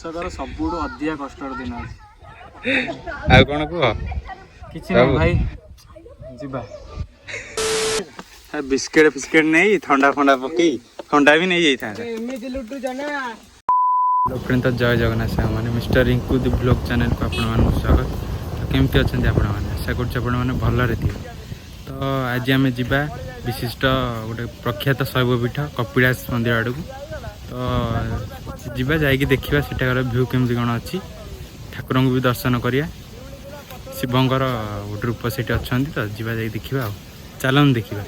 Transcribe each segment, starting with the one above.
सबुठु अधिका कष्ट दिन आ कौन कह किसी नहीं भाई जीवा बिस्केट फिस्केट नहीं ठंडा फंडा पकई ठंडा भी नहीं जाता तो जय जगन्नाथ साहब मैंने मिस्टर रिंकू दी ब्लॉग चैनल को आपण स्वागत तो केमती अच्छा आपण मैंने आशा कर भलरे थी तो आज आम जा विशिष्ट गोटे प्रख्यात शैवपीठ कपिलाश मंदिर आड़ को तो जीवा जाकि देखा सेठार भ्यू केमती कौन अच्छी ठाकुर को भी दर्शन करिया शिवंकर गोटे रूप से अच्छा तो जीवा जा देखा चलन देखा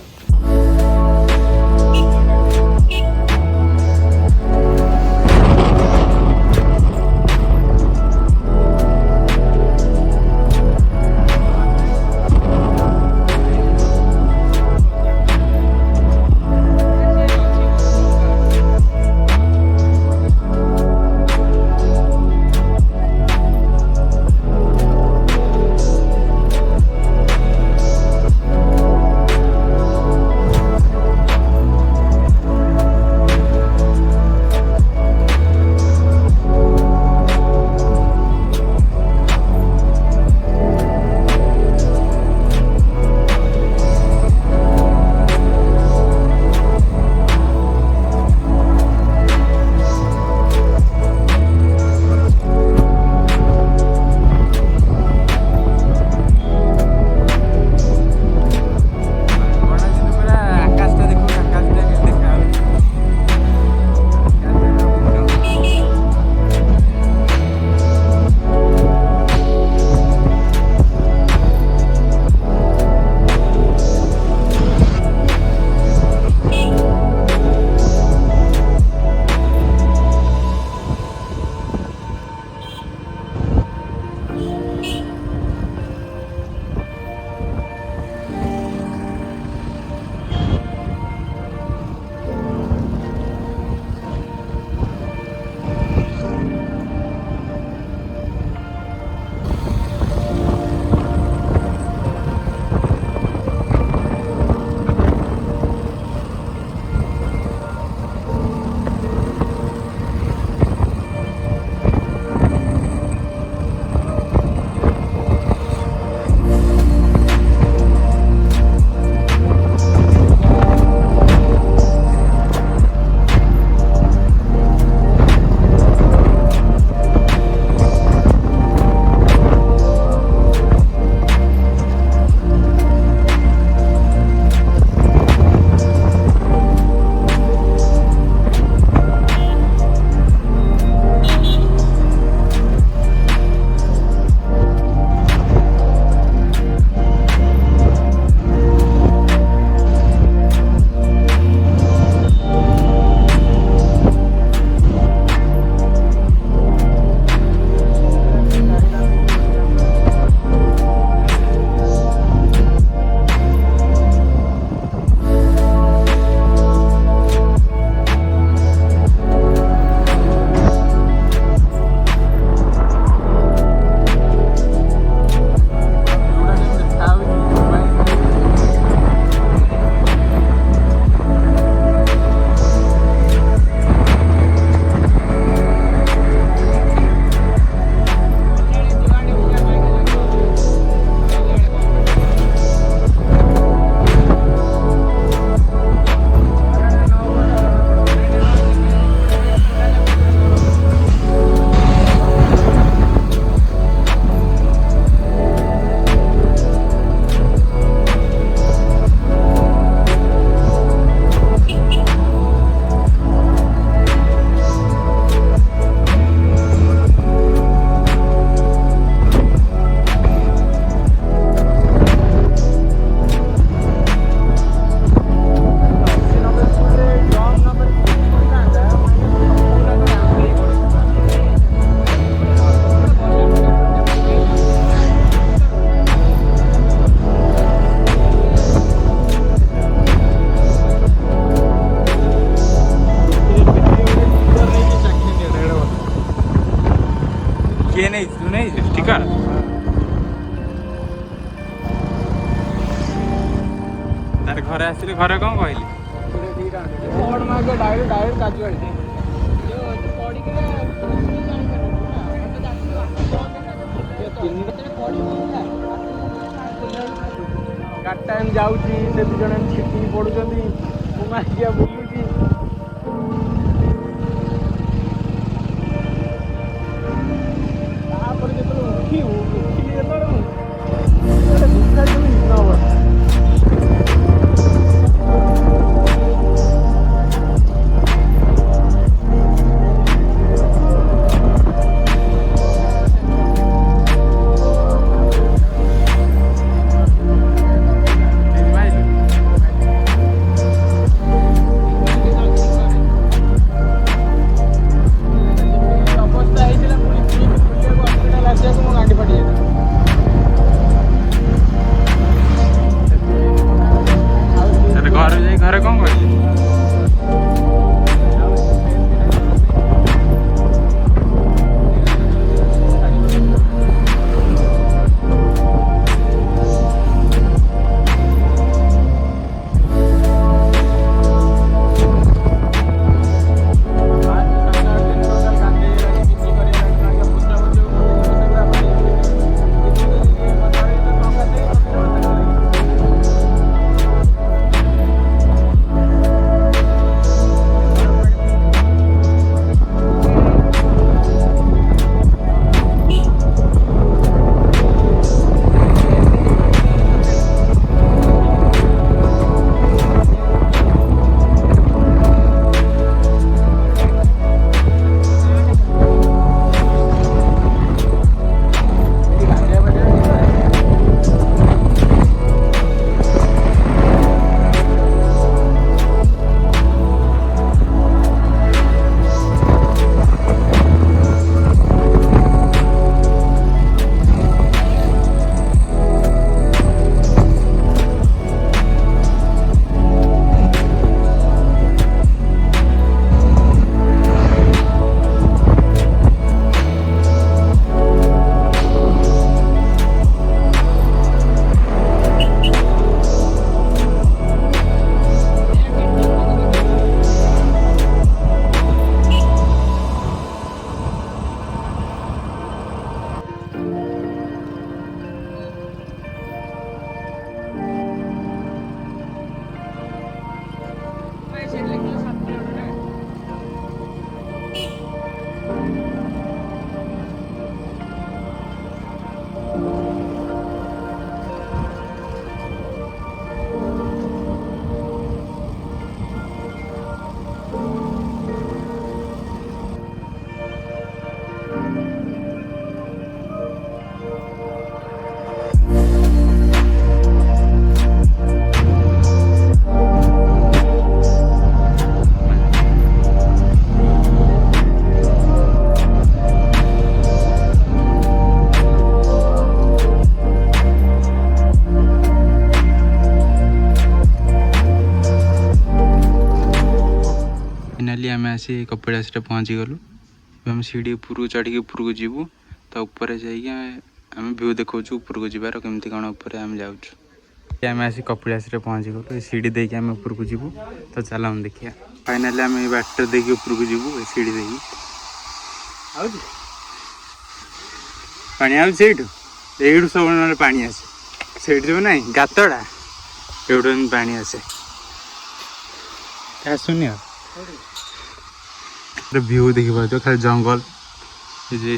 किए नहीं तू नहीं ठीक है तार घर आसिले घर कौन कहली डायरेक्ट काजू ଚାରିଟା ଏମିତି ଯାଉଛି ସେ ଦୁଇ ଜଣ ଏମିତି ଛିଟିକି ପଡ଼ୁଛନ୍ତି ମୁଁ ମାସିଆ ବୁଲୁଛି। ତାପରେ ଯେତେବେଳେ ଉଠିଲି ଯେତେବେଳେ ମୁଁ ଦୁଃଖ ନିମ୍ନ ଅବସ୍ଥା। ଘରେ କଣ କହିଲେ? फाइनाली आम आसी कपिलास पहुँची गलु। आम सीढ़ी उपरको चढ़ी उपरको जीवु तो ऊपर जाइए आम व्यू देखा उपरको जीवार केमती कौन उपर आम जाऊँ। आम आसी कपिलास पहुँची गलु सीढ़ी देके आम उपरको जीवु तो चल हम देखिए। फाइनाली आम बाट देके उपरको जीवु सीढ़ी देकी पानी आठू एठू सब पानी आसे से जो ना गातटा एवढ पानी आसे आसुनि व्यू देखी पाच खाली जंगल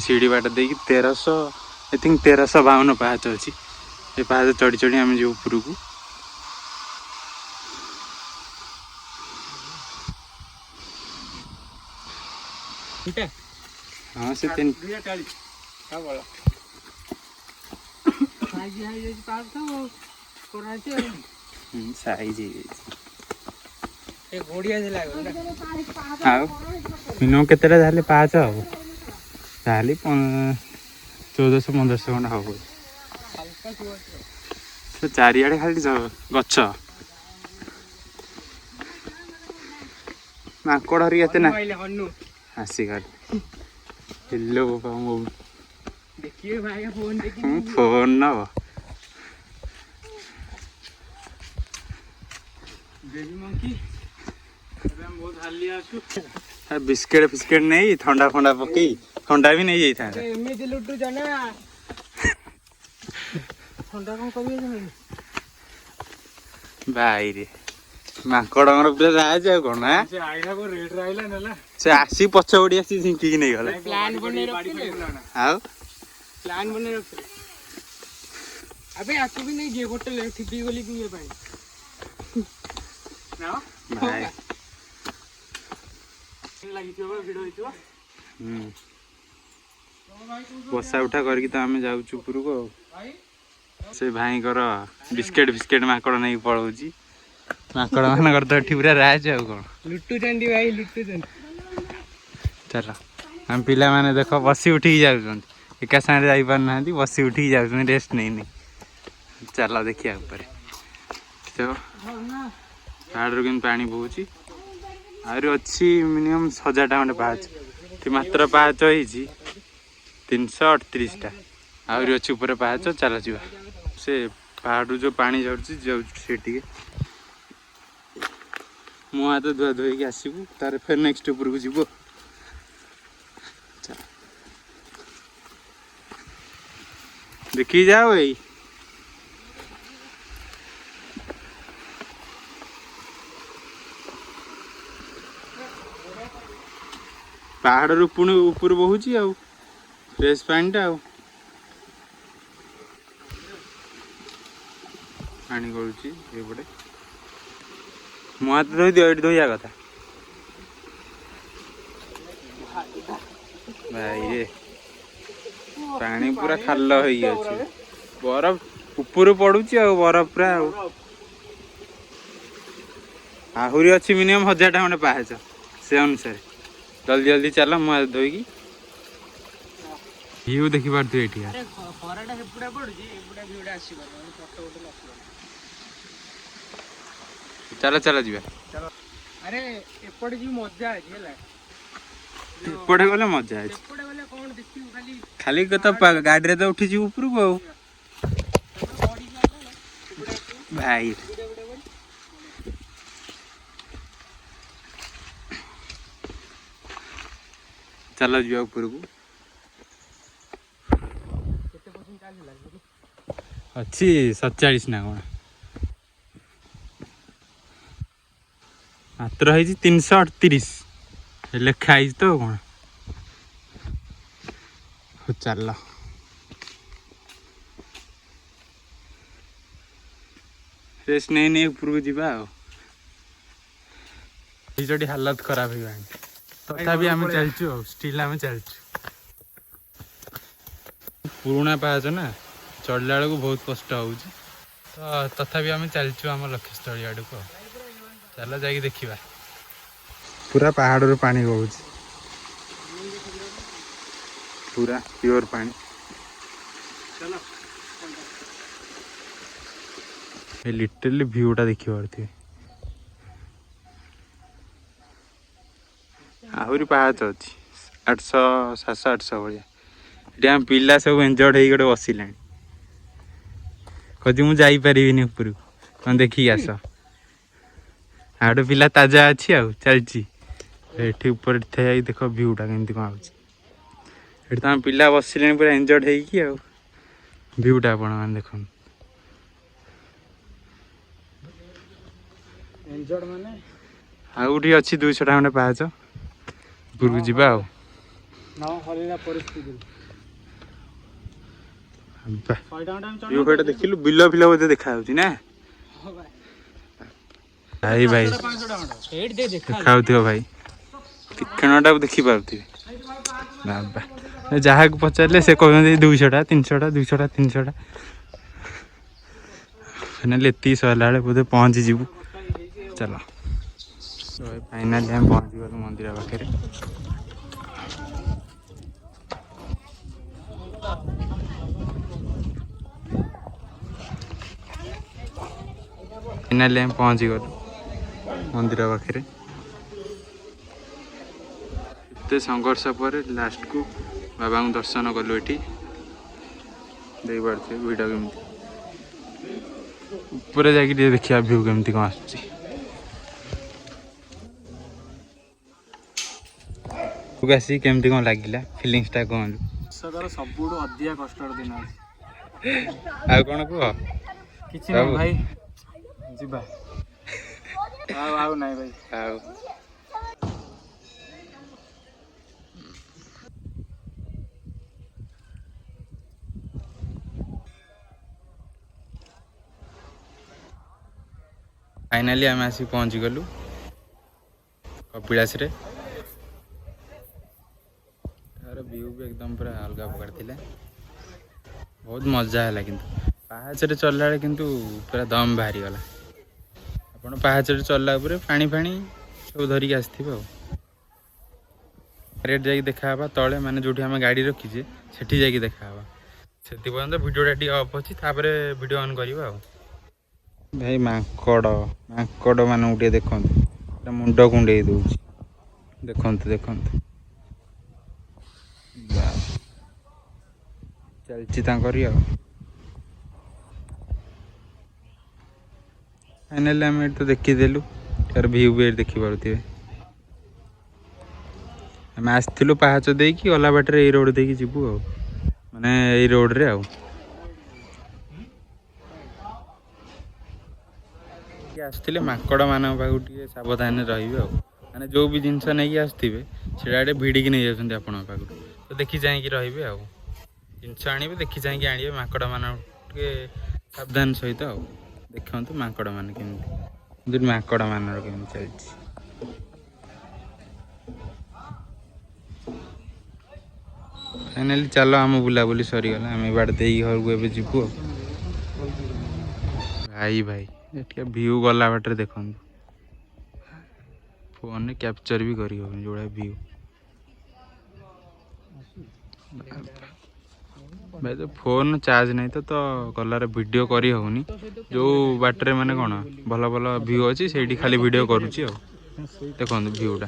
सीढ़ी बाट दे 1300 आई थिंक 1352 पाहाच अच्छी ये पाहाच चढ़ी चढ़ी आम जो ऊपर को हाँ से तीन साइज मिनिमम केतेटा जाले पाँच हम जाले 1400-1500 खंड हम से चारिआडे खाली गछ माकड़ हरिका ना आसिक हेलो फोन नब बिस्केट फिस्केट नहीं ठंडा फंडा पकई ठंडा भी नहीं जाता ଭାଇ ରେ ମାଙ୍କଡଙ୍କର ପୁରା ରାଜ ଆଉ କଣ ସେ ଆସି ପଛ ପଡି ଆସି ଝିଙ୍କିକି ନେଇଗଲା। ଆଉ अबे आको भी नहीं गए होटल है ठीक गली की ये भाई ना भाई लगी थियो वीडियो हितो बसा उठा करके तो आम जाऊँ उपरको से भाई बिस्केट बिस्केट माकड़ नहीं पलाऊँ माकड़ मान तो ये पूरा राज आउ कौन लुट्टू चंडी भाई लुट्टू चंडी चल आम पिला माने देख बसी उठिक जाऊँ एका सागे जाना बसी उठिक जाऊँ रेस्ट नहीं नहीं चल देखिए ऊपर तो पहाड़ के पानी बहुची आहरी अच्छी मिनिमम 1000 टा खंडे पाहाच मात्र पाहाच हो 338टा आहरी अच्छी ऊपर पाहाच चल जा से पहाड़ जो पानी झड़ुची जाऊँ मुँह हाथ धुआ धोई आसबू तार फिर नेक्स्ट ऊपर को जीव देखी जाओ भाई पहाड़ पुणी ऊपर बहुची आउ फ्रेश पानी पानी गलुची एपटे मुँह हाथ धोई दियो ये धोया कथा भाई रे पानी पूरा खाल हो बरफ ऊपर पड़ुची आ बरफ पूरा आहरी अच्छी मिनिमम 1000 टा खंडे पाहाच से अनुसार जल्दी जल्दी चल मुँह हाथ धोईकी व्यू देखी पार्थ ये चल चल जी अरे एपटे जी मजा है एपटे गले मजा है खाली तो गाड़ी तो उठी ऊपर को भाई चल जा ऊपर को अच्छी 47 ना कौन मात्र है 338 लिखाई तो कौन चल रेस्ट नहीं नहीं ऊपर को जीवा जो हालत खराब हो तथापि आम चलचु स्टिल आम चलचु पुराना पाहाच ना चढ़ला बेलू बहुत कष्ट हो तथापि आम चलचु आम लक्ष्यस्थल आड़ को चल जा देखा पूरा पहाड़ पानी बहु पूरा प्योर पानी लिटरली व्यूटा देखी पारे आहरी पाहाच अच्छी 800 700 800 भाया ये आम पिला सब एंजॉय हो गए बसिला कदी मुझे ऊपर को देखिए आस आड़ पिला ताजा अच्छी चलती ऊपर देख व्यूटा केमती कौन हो तो आम पिला बसिले पूरा एंजॉय हो व्यूटा आप देख आउटी अच्छी 200 टा खंडे पाहाच ऊपर को जीवा देखिलु बिल फिल बोधे देखा ना भाई भाई देखा भाई तीक्षणटा देखी पारे बाबा जहाँ को पचारे से कहते 200 टा 300 टा 200 टा 300 टा एति सरला बोधे पहुँची जीवु चल फाइनाली हम पहुँची गलु मंदिर पाखे फाइनाली हम पहुँची गलु मंदिर पाखे एत संघर्ष पर लास्ट को बाबा को दर्शन कलु ये देख पारे भिड़ केमी ऊपर जाकि देखिए व्यू केमती कौन आसुची आसी केमती कौन लगिला फीलिंग्स टा कौन सदर सबुठु अधिक कष्टर दिन आ कौन कह किछि नहीं भाई ଯିବା ଆଉ ନାଇଁ ଭାଇ ଆଉ फाइनाली आम आसिक पहुँची गलु कपिलास रे तार व्यू भी एकदम पूरा अलग प्रकार थिला बहुत मजा है किंतु पहाच रे चलला बेले किंतु पूरा दम बाहरी गला आपण पहाच रे चलला पूरे पानी फानी सब धरिक आसथिबे रेट जाकि देखाबा तले माने जोठी हम गाड़ी रखीजे सेठी जाकि देखाबा सेति पर्यंत वीडियोटा टी ऑफ अछि तापरे वीडियो ऑन करबा भाई मांकड़ मान उठे देखो मुंड कुंडे दूसरी देखते देखते चलती फाइनाली आम तो देखीदेलु यार व्यू भी देखी पारे आम आसलु पहाच देकी गला बाटर ये रोड देकी जीवु माने ये रोड रे आसते माकड़ मान पाखे सावधान रही मैंने जो भी जिनस नहीं आसवे से भिड़िकी नहीं जाती आपण पाख तो देखी चाहिए रे जिनस आने देखी चाहिए आने माकड़ मान सावधान सहित देखते माकड़ मान केमी माकड़ मान केमी चलती फाइनाली चलो आम बुलाबुली सरीगला आम बाड़ दे घर को ए जीवु भाई भाई व्यू गला बाटर देखो फोन में कैप्चर भी करी हो जो व्यू भाई तो फोन चार्ज नहीं तो गलार वीडियो करी होनी जो बाटर माने कौन भल भल व्यू अच्छी से खाली वीडियो करुच्ची देखो व्यूटा